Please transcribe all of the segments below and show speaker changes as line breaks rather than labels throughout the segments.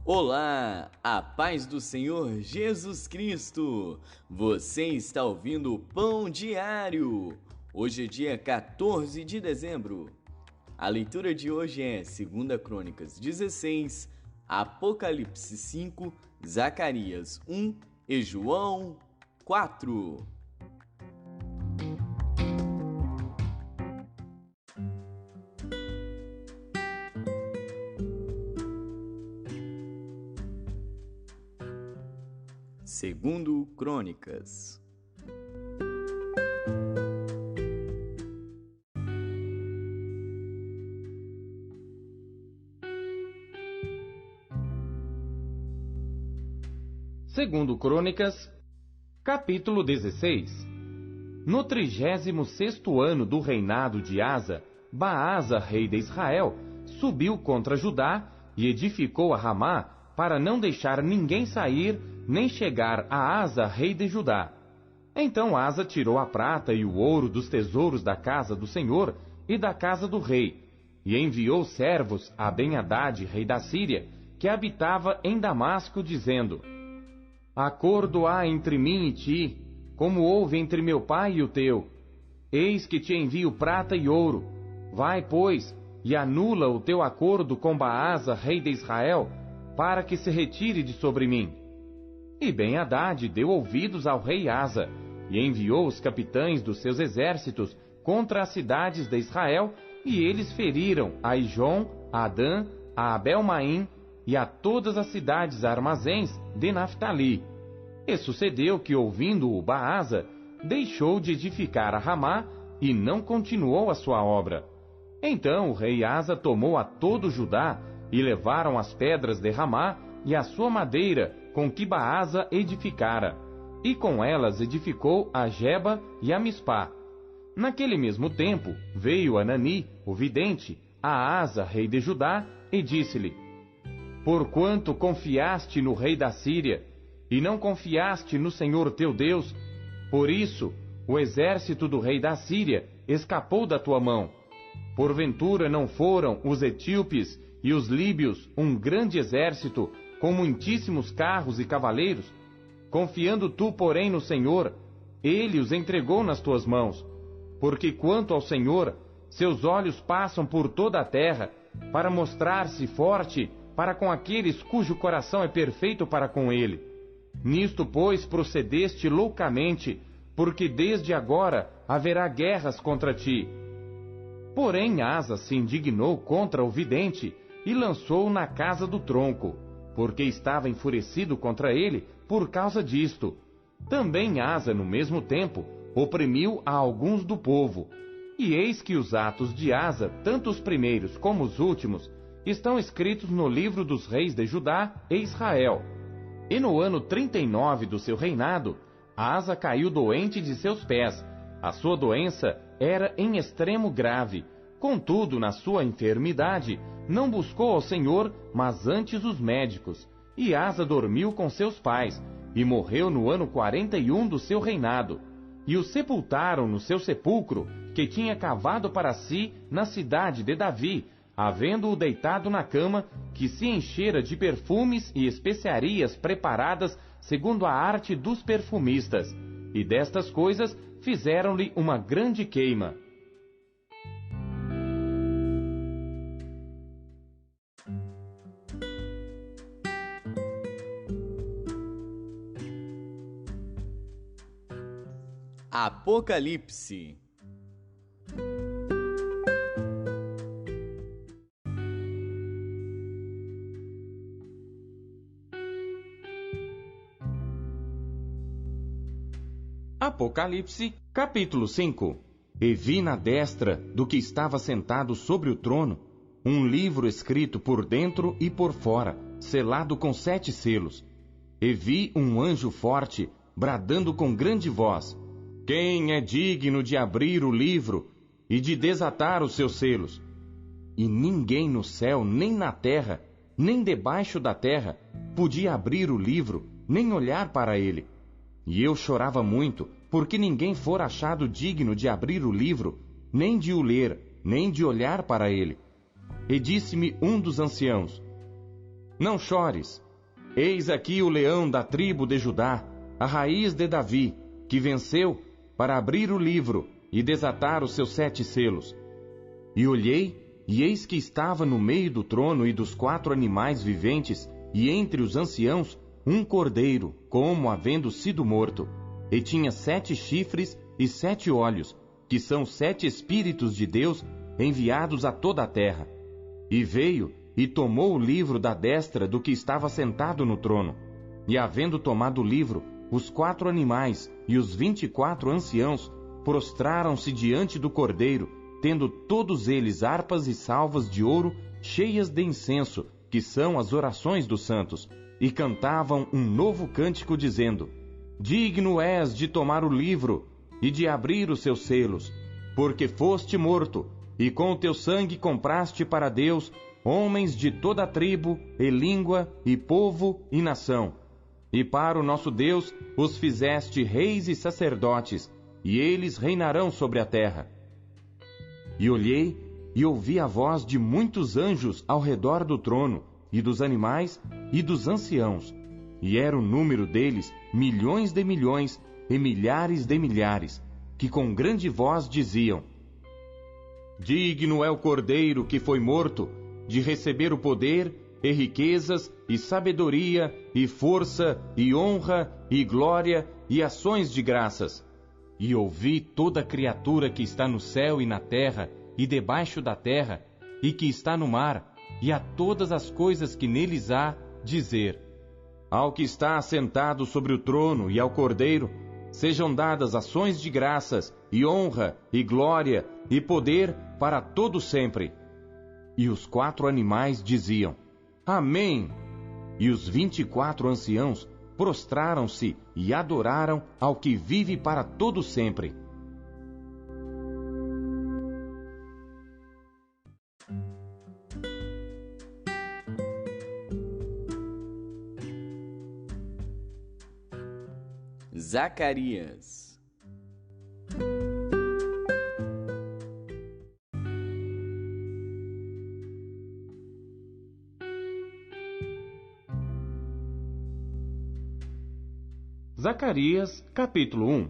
Olá, a paz do Senhor Jesus Cristo! Você está ouvindo o Pão Diário. Hoje é dia 14 de dezembro. A leitura de hoje é 2 Crônicas 16, Apocalipse 5, Zacarias 1 e João 4. Segundo Crônicas.
Segundo Crônicas, capítulo 16. No 36º ano do reinado de Asa, Baasa, rei de Israel, subiu contra Judá e edificou a Ramá para não deixar ninguém sair nem chegar a Asa, rei de Judá. Então Asa tirou a prata e o ouro dos tesouros da casa do Senhor e da casa do rei, e enviou servos a Ben-Hadad, rei da Síria, que habitava em Damasco, dizendo: Acordo há entre mim e ti, como houve entre meu pai e o teu. Eis que te envio prata e ouro. Vai, pois, e anula o teu acordo com Baasa, rei de Israel, para que se retire de sobre mim. E Ben-Hadad deu ouvidos ao rei Asa, e enviou os capitães dos seus exércitos contra as cidades de Israel, e eles feriram a Ijon, a Adã, a Abel-Maim, e a todas as cidades armazéns de Naftali. E sucedeu que, ouvindo-o Baasa, deixou de edificar a Ramá e não continuou a sua obra. Então o rei Asa tomou a todo Judá, e levaram as pedras de Ramá e a sua madeira com que Baasa edificara, e com elas edificou a Geba e a Mispá. Naquele mesmo tempo veio Anani, o vidente, a Asa, rei de Judá, e disse-lhe: Porquanto confiaste no rei da Síria, e não confiaste no Senhor teu Deus, por isso o exército do rei da Síria escapou da tua mão. Porventura não foram os etíopes e os líbios um grande exército, com muitíssimos carros e cavaleiros? Confiando tu, porém, no Senhor, ele os entregou nas tuas mãos. Porque quanto ao Senhor, seus olhos passam por toda a terra, para mostrar-se forte para com aqueles cujo coração é perfeito para com ele. Nisto, pois, procedeste loucamente, porque desde agora haverá guerras contra ti. Porém Asa se indignou contra o vidente e lançou-o na casa do tronco, porque estava enfurecido contra ele por causa disto. Também Asa, no mesmo tempo, oprimiu a alguns do povo. E eis que os atos de Asa, tanto os primeiros como os últimos, estão escritos no livro dos reis de Judá e Israel. E no ano 39 do seu reinado, Asa caiu doente de seus pés. A sua doença era em extremo grave. Contudo, na sua enfermidade, não buscou ao Senhor, mas antes os médicos. E Asa dormiu com seus pais, e morreu no ano 41 do seu reinado. E o sepultaram no seu sepulcro, que tinha cavado para si na cidade de Davi, havendo-o deitado na cama, que se enchera de perfumes e especiarias preparadas segundo a arte dos perfumistas. E destas coisas fizeram-lhe uma grande queima.
Apocalipse.
Apocalipse, capítulo 5. E vi na destra do que estava sentado sobre o trono um livro escrito por dentro e por fora, selado com 7 selos. E vi um anjo forte, bradando com grande voz: Quem é digno de abrir o livro e de desatar os seus selos? E ninguém no céu, nem na terra, nem debaixo da terra, podia abrir o livro, nem olhar para ele. E eu chorava muito, porque ninguém fora achado digno de abrir o livro, nem de o ler, nem de olhar para ele. E disse-me um dos anciãos: Não chores. Eis aqui o leão da tribo de Judá, a raiz de Davi, que venceu para abrir o livro e desatar os seus 7 selos. E olhei, e eis que estava no meio do trono e dos 4 animais viventes, e entre os anciãos, um cordeiro, como havendo sido morto, e tinha 7 chifres e 7 olhos, que são 7 Espíritos de Deus enviados a toda a terra. E veio e tomou o livro da destra do que estava sentado no trono. E havendo tomado o livro, os 4 animais e os 24 anciãos prostraram-se diante do cordeiro, tendo todos eles harpas e salvas de ouro cheias de incenso, que são as orações dos santos, e cantavam um novo cântico, dizendo: Digno és de tomar o livro e de abrir os seus selos, porque foste morto, e com o teu sangue compraste para Deus homens de toda a tribo, e língua, e povo, e nação. E para o nosso Deus os fizeste reis e sacerdotes, e eles reinarão sobre a terra. E olhei, e ouvi a voz de muitos anjos ao redor do trono, e dos animais, e dos anciãos. E era o número deles milhões de milhões, e milhares de milhares, que com grande voz diziam: Digno é o Cordeiro que foi morto, de receber o poder, e riquezas, e sabedoria, e força, e honra, e glória, e ações de graças. E ouvi toda criatura que está no céu e na terra, e debaixo da terra, e que está no mar, e a todas as coisas que neles há, dizer: Ao que está assentado sobre o trono e ao Cordeiro, sejam dadas ações de graças, e honra, e glória, e poder para todo sempre. E os 4 animais diziam: Amém! E os 24 anciãos prostraram-se e adoraram ao que vive para todo sempre.
Zacarias.
Zacarias, capítulo 1.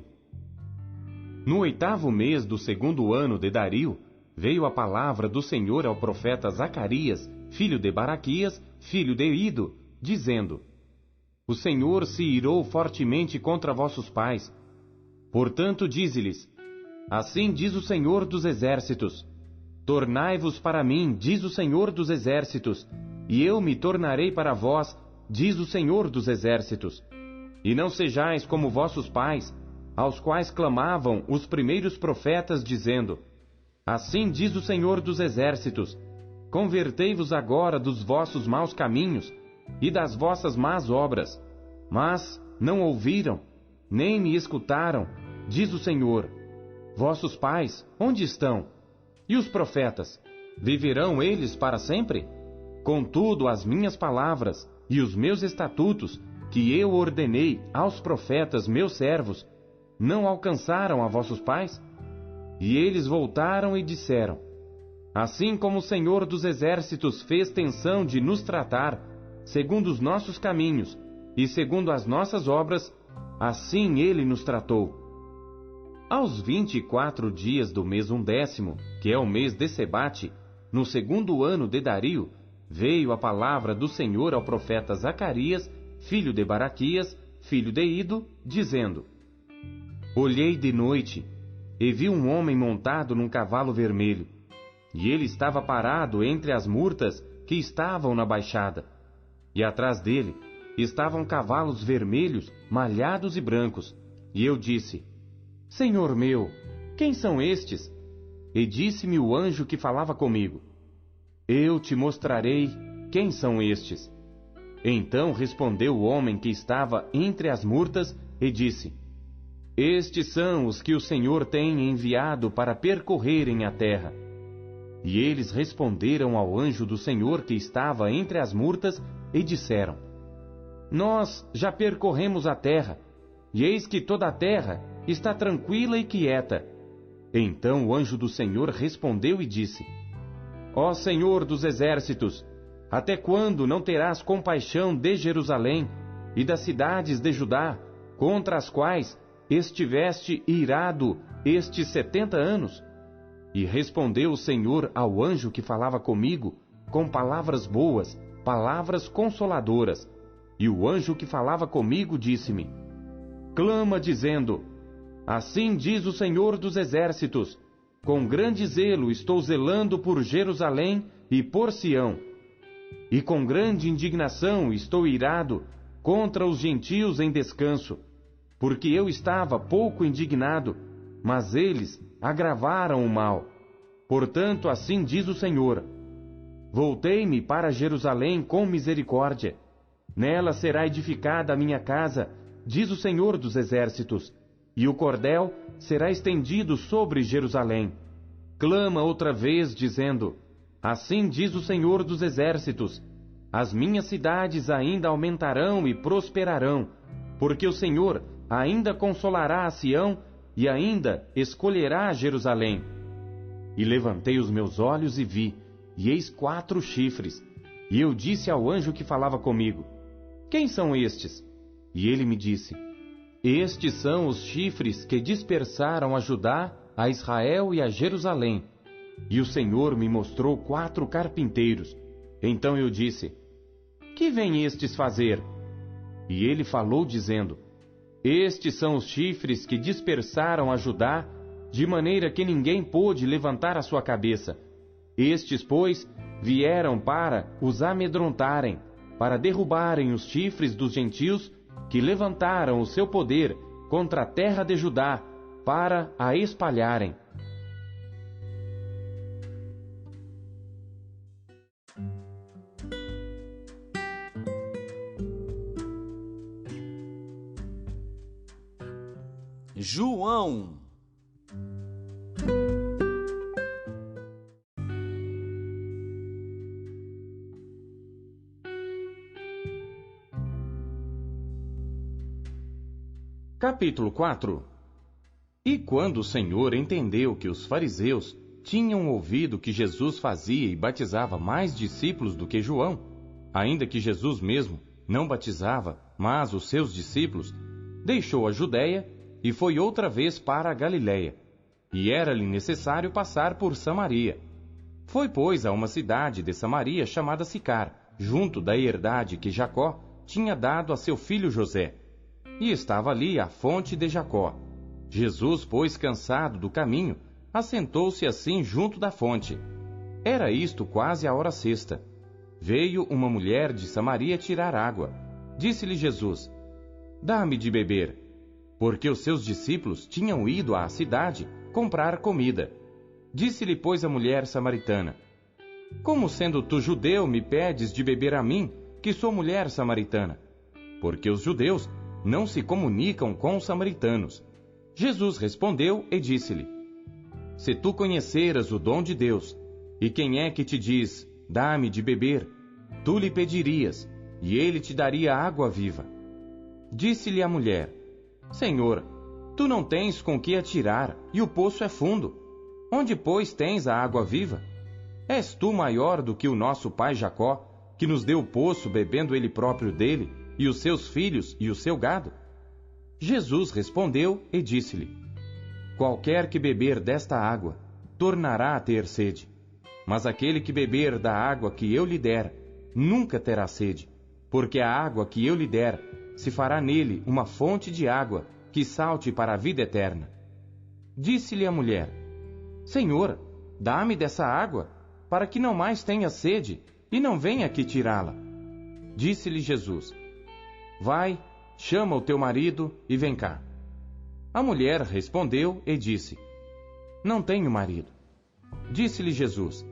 No 8º mês do 2º ano de Dario, veio a palavra do Senhor ao profeta Zacarias, filho de Baraquias, filho de Ido, dizendo: O Senhor se irou fortemente contra vossos pais. Portanto, dize-lhes: Assim diz o Senhor dos Exércitos: Tornai-vos para mim, diz o Senhor dos Exércitos, e eu me tornarei para vós, diz o Senhor dos Exércitos. E não sejais como vossos pais, aos quais clamavam os primeiros profetas, dizendo: Assim diz o Senhor dos Exércitos: Convertei-vos agora dos vossos maus caminhos e das vossas más obras. Mas não ouviram, nem me escutaram, diz o Senhor. Vossos pais, onde estão? E os profetas, viverão eles para sempre? Contudo, as minhas palavras e os meus estatutos, que eu ordenei aos profetas meus servos, não alcançaram a vossos pais? E eles voltaram e disseram: Assim como o Senhor dos Exércitos fez tensão de nos tratar, segundo os nossos caminhos e segundo as nossas obras, assim ele nos tratou. Aos 24 dias do mês 11º, que é o mês de Sebate, no 2º ano de Dario, veio a palavra do Senhor ao profeta Zacarias, filho de Baraquias, filho de Ido, dizendo: Olhei de noite, e vi um homem montado num cavalo vermelho, e ele estava parado entre as murtas que estavam na baixada, e atrás dele estavam cavalos vermelhos, malhados e brancos. E eu disse: Senhor meu, quem são estes? E disse-me o anjo que falava comigo: Eu te mostrarei quem são estes. Então respondeu o homem que estava entre as murtas e disse: Estes são os que o Senhor tem enviado para percorrerem a terra. E eles responderam ao anjo do Senhor que estava entre as murtas e disseram: Nós já percorremos a terra, e eis que toda a terra está tranquila e quieta. Então o anjo do Senhor respondeu e disse: Ó Senhor dos Exércitos, até quando não terás compaixão de Jerusalém e das cidades de Judá, contra as quais estiveste irado estes 70 anos? E respondeu o Senhor ao anjo que falava comigo, com palavras boas, palavras consoladoras. E o anjo que falava comigo disse-me: clama dizendo: assim diz o Senhor dos Exércitos, com grande zelo estou zelando por Jerusalém e por Sião. E com grande indignação estou irado contra os gentios em descanso, porque eu estava pouco indignado, mas eles agravaram o mal. Portanto, assim diz o Senhor: voltei-me para Jerusalém com misericórdia. Nela será edificada a minha casa, diz o Senhor dos Exércitos, e o cordel será estendido sobre Jerusalém. Clama outra vez, dizendo: assim diz o Senhor dos Exércitos, as minhas cidades ainda aumentarão e prosperarão, porque o Senhor ainda consolará a Sião e ainda escolherá Jerusalém. E levantei os meus olhos e vi, e eis 4 chifres. E eu disse ao anjo que falava comigo: quem são estes? E ele me disse: estes são os chifres que dispersaram a Judá, a Israel e a Jerusalém. E o Senhor me mostrou 4 carpinteiros. Então eu disse: que vêm estes fazer? E ele falou dizendo: estes são os chifres que dispersaram a Judá, de maneira que ninguém pôde levantar a sua cabeça. Estes, pois, vieram para os amedrontarem, para derrubarem os chifres dos gentios que levantaram o seu poder contra a terra de Judá, para a espalharem.
João.
Capítulo 4. E quando o Senhor entendeu que os fariseus tinham ouvido que Jesus fazia e batizava mais discípulos do que João, ainda que Jesus mesmo não batizava, mas os seus discípulos, deixou a Judéia e foi outra vez para a Galiléia, e era-lhe necessário passar por Samaria. Foi, pois, a uma cidade de Samaria chamada Sicar, junto da herdade que Jacó tinha dado a seu filho José. E estava ali a fonte de Jacó. Jesus, pois, cansado do caminho, assentou-se assim junto da fonte. Era isto quase a hora sexta. Veio uma mulher de Samaria tirar água. Disse-lhe Jesus: dá-me de beber. Porque os seus discípulos tinham ido à cidade comprar comida. Disse-lhe, pois, a mulher samaritana: como sendo tu judeu me pedes de beber a mim, que sou mulher samaritana? Porque os judeus não se comunicam com os samaritanos. Jesus respondeu e disse-lhe: se tu conheceras o dom de Deus, e quem é que te diz, dá-me de beber, tu lhe pedirias, e ele te daria água viva. Disse-lhe a mulher: Senhor, tu não tens com que atirar, e o poço é fundo. Onde, pois, tens a água viva? És tu maior do que o nosso pai Jacó, que nos deu o poço, bebendo ele próprio dele, e os seus filhos e o seu gado? Jesus respondeu e disse-lhe: qualquer que beber desta água, tornará a ter sede. Mas aquele que beber da água que eu lhe der, nunca terá sede, porque a água que eu lhe der se fará nele uma fonte de água que salte para a vida eterna. Disse-lhe a mulher: Senhor, dá-me dessa água, para que não mais tenha sede, e não venha aqui tirá-la. Disse-lhe Jesus: vai, chama o teu marido e vem cá. A mulher respondeu e disse: não tenho marido. Disse-lhe Jesus: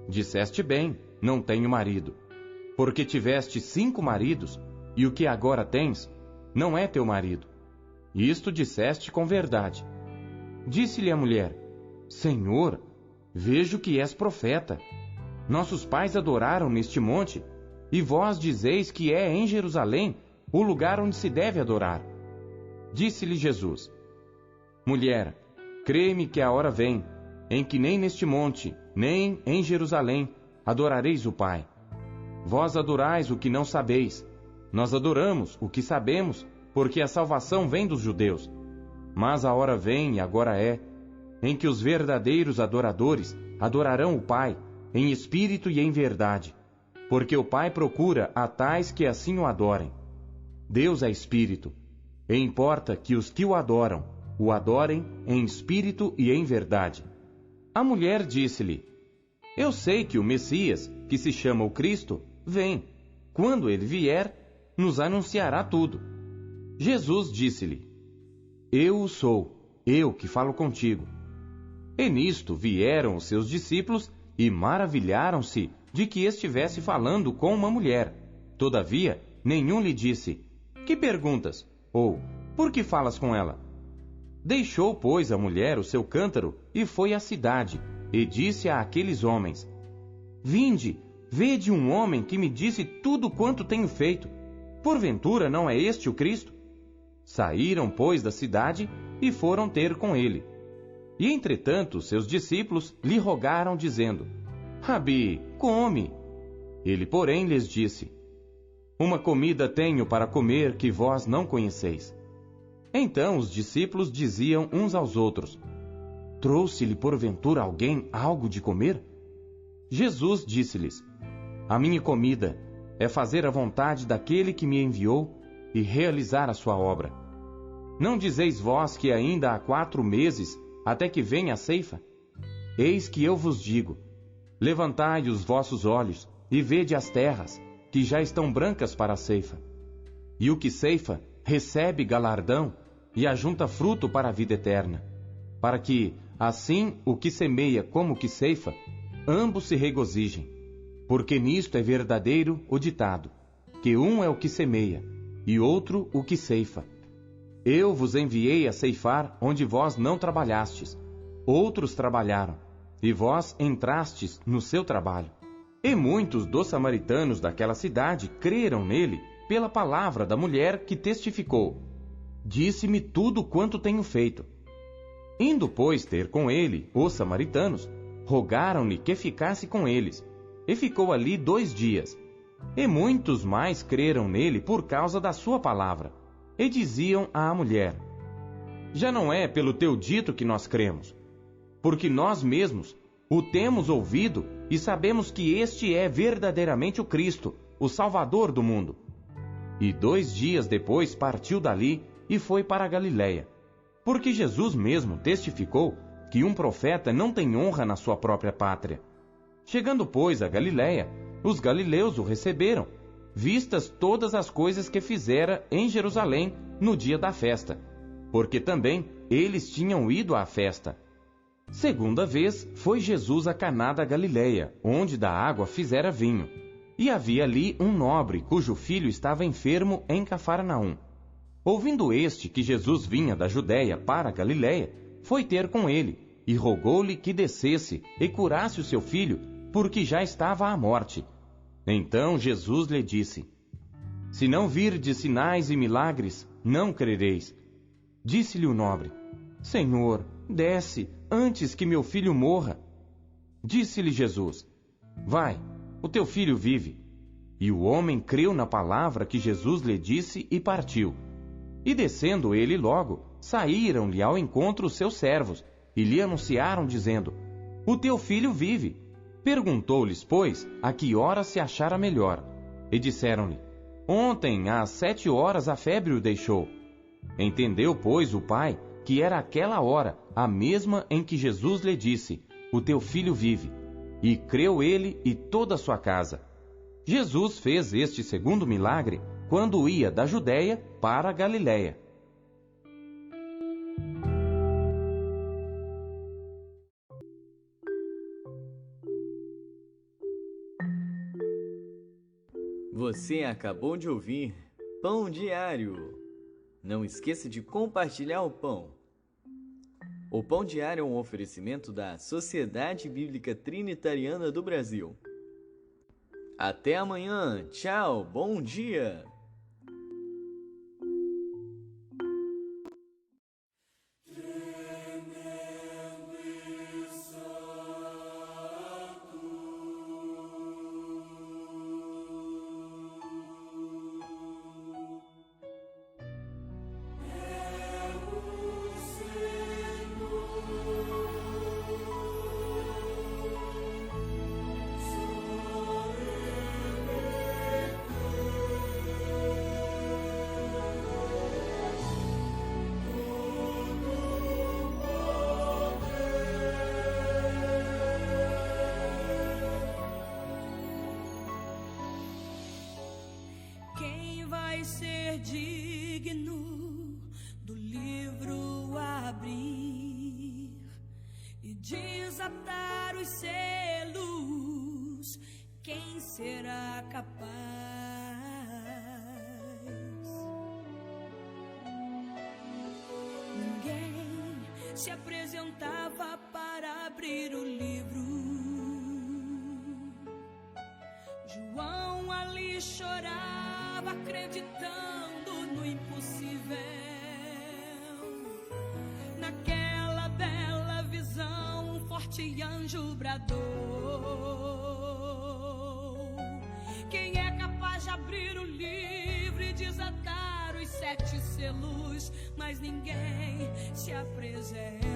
disseste bem, não tenho marido, porque tiveste 5 maridos, e o que agora tens não é teu marido. Isto disseste com verdade. Disse-lhe a mulher: Senhor, vejo que és profeta. Nossos pais adoraram neste monte, e vós dizeis que é em Jerusalém o lugar onde se deve adorar. Disse-lhe Jesus: mulher, crê-me que a hora vem, em que nem neste monte, nem em Jerusalém, adorareis o Pai. Vós adorais o que não sabeis. Nós adoramos o que sabemos, porque a salvação vem dos judeus. Mas a hora vem, e agora é, em que os verdadeiros adoradores adorarão o Pai, em espírito e em verdade, porque o Pai procura a tais que assim o adorem. Deus é espírito, e importa que os que o adorem em espírito e em verdade. A mulher disse-lhe: Eu sei que o Messias, que se chama o Cristo, vem. Quando ele vier, nos anunciará tudo. Jesus disse-lhe: Eu o sou, eu que falo contigo. E nisto vieram os seus discípulos e maravilharam-se de que estivesse falando com uma mulher. Todavia, nenhum lhe disse: Que perguntas? Ou, por que falas com ela? Deixou, pois, a mulher o seu cântaro e foi à cidade, e disse àqueles homens: Vinde, vede um homem que me disse tudo quanto tenho feito. Porventura não é este o Cristo? Saíram, pois, da cidade e foram ter com ele. E entretanto seus discípulos lhe rogaram, dizendo: Rabi, come. Ele, porém, lhes disse: Uma comida tenho para comer que vós não conheceis. Então os discípulos diziam uns aos outros: Trouxe-lhe porventura alguém algo de comer? Jesus disse-lhes: A minha comida é fazer a vontade daquele que me enviou e realizar a sua obra. Não dizeis vós que ainda há 4 meses até que venha a ceifa? Eis que eu vos digo: levantai os vossos olhos e vede as terras, que já estão brancas para a ceifa. E o que ceifa recebe galardão e ajunta fruto para a vida eterna, para que, assim, o que semeia como o que ceifa, ambos se regozijem. Porque nisto é verdadeiro o ditado, que um é o que semeia, e outro o que ceifa. Eu vos enviei a ceifar onde vós não trabalhastes. Outros trabalharam, e vós entrastes no seu trabalho. E muitos dos samaritanos daquela cidade creram nele pela palavra da mulher que testificou: Disse-me tudo quanto tenho feito. Indo, pois, ter com ele os samaritanos, rogaram-lhe que ficasse com eles, e ficou ali 2 dias. E muitos mais creram nele por causa da sua palavra, e diziam à mulher: Já não é pelo teu dito que nós cremos, porque nós mesmos o temos ouvido e sabemos que este é verdadeiramente o Cristo, o Salvador do mundo. E 2 dias depois partiu dali e foi para a Galiléia, porque Jesus mesmo testificou que um profeta não tem honra na sua própria pátria. Chegando, pois, a Galiléia, os galileus o receberam, vistas todas as coisas que fizera em Jerusalém no dia da festa, porque também eles tinham ido à festa. Segunda vez foi Jesus a Caná da Galiléia, onde da água fizera vinho. E havia ali um nobre, cujo filho estava enfermo em Cafarnaum. Ouvindo este que Jesus vinha da Judéia para a Galiléia, foi ter com ele, e rogou-lhe que descesse e curasse o seu filho, porque já estava à morte. Então Jesus lhe disse: Se não virdes sinais e milagres, não crereis. Disse-lhe o nobre: Senhor, desce, antes que meu filho morra. Disse-lhe Jesus: Vai, o teu filho vive. E o homem creu na palavra que Jesus lhe disse e partiu. E descendo ele logo, saíram-lhe ao encontro os seus servos, e lhe anunciaram, dizendo: O teu filho vive. Perguntou-lhes, pois, a que hora se achara melhor. E disseram-lhe: Ontem, às 7 horas, a febre o deixou. Entendeu, pois, o pai, que era aquela hora, a mesma em que Jesus lhe disse: O teu filho vive. E creu ele e toda a sua casa. Jesus fez este segundo milagre quando ia da Judéia para a Galiléia.
Você acabou de ouvir Pão Diário. Não esqueça de compartilhar o pão. O Pão Diário é um oferecimento da Sociedade Bíblica Trinitariana do Brasil. Até amanhã. Tchau. Bom dia.
vai ser digno do livro abrir e desatar os selos? Quem será capaz? Ninguém se apresentava para abrir o livro. João ali chorava, acreditando no impossível. Naquela bela visão, um forte anjo bradou: quem é capaz de abrir o livro e desatar os 7 selos? Mas ninguém se apresentou.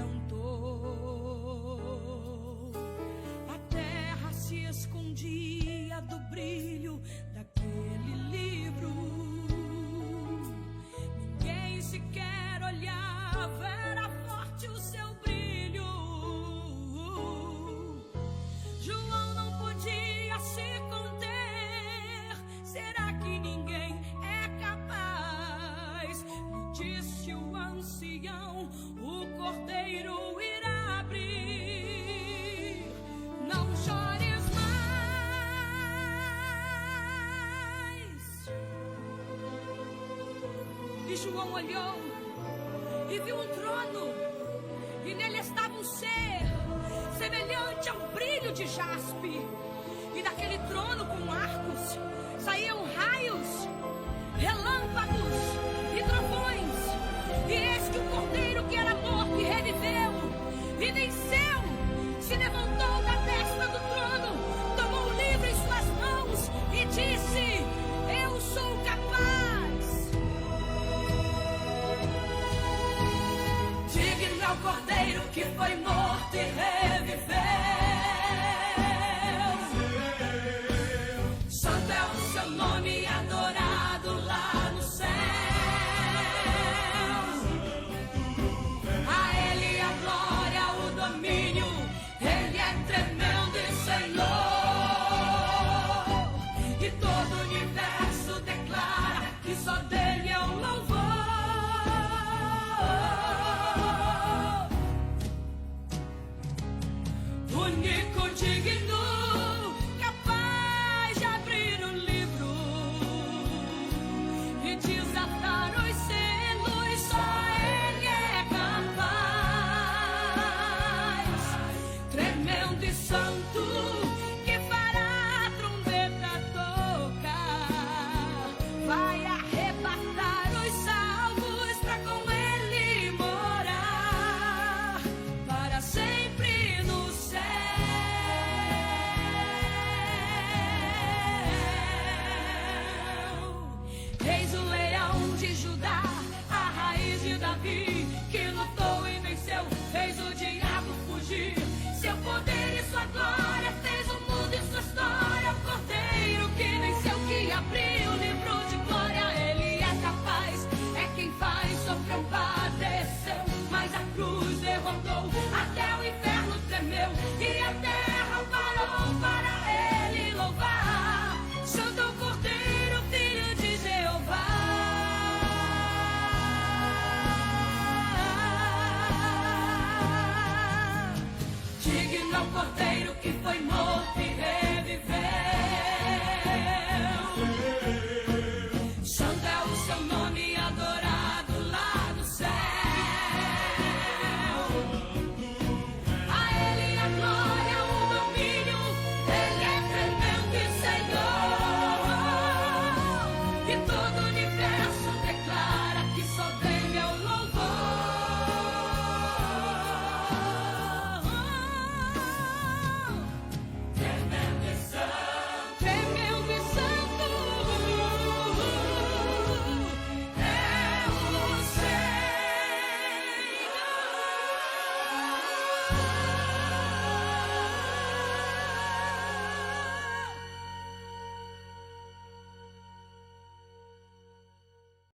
A terra se escondia do brilho daquele livro. Ninguém sequer olhava, era forte o seu brilho. João não podia se conter. Será que ninguém é capaz? Me disse o ancião, o cordeiro irá abrir. Não chores mais. E João olhou e viu um trono, e nele estava um ser semelhante ao brilho de jaspe. E daquele trono com arcos saíam raios, relâmpagos e trovões. E eis que o cordeiro que era morto e reviveu, e venceu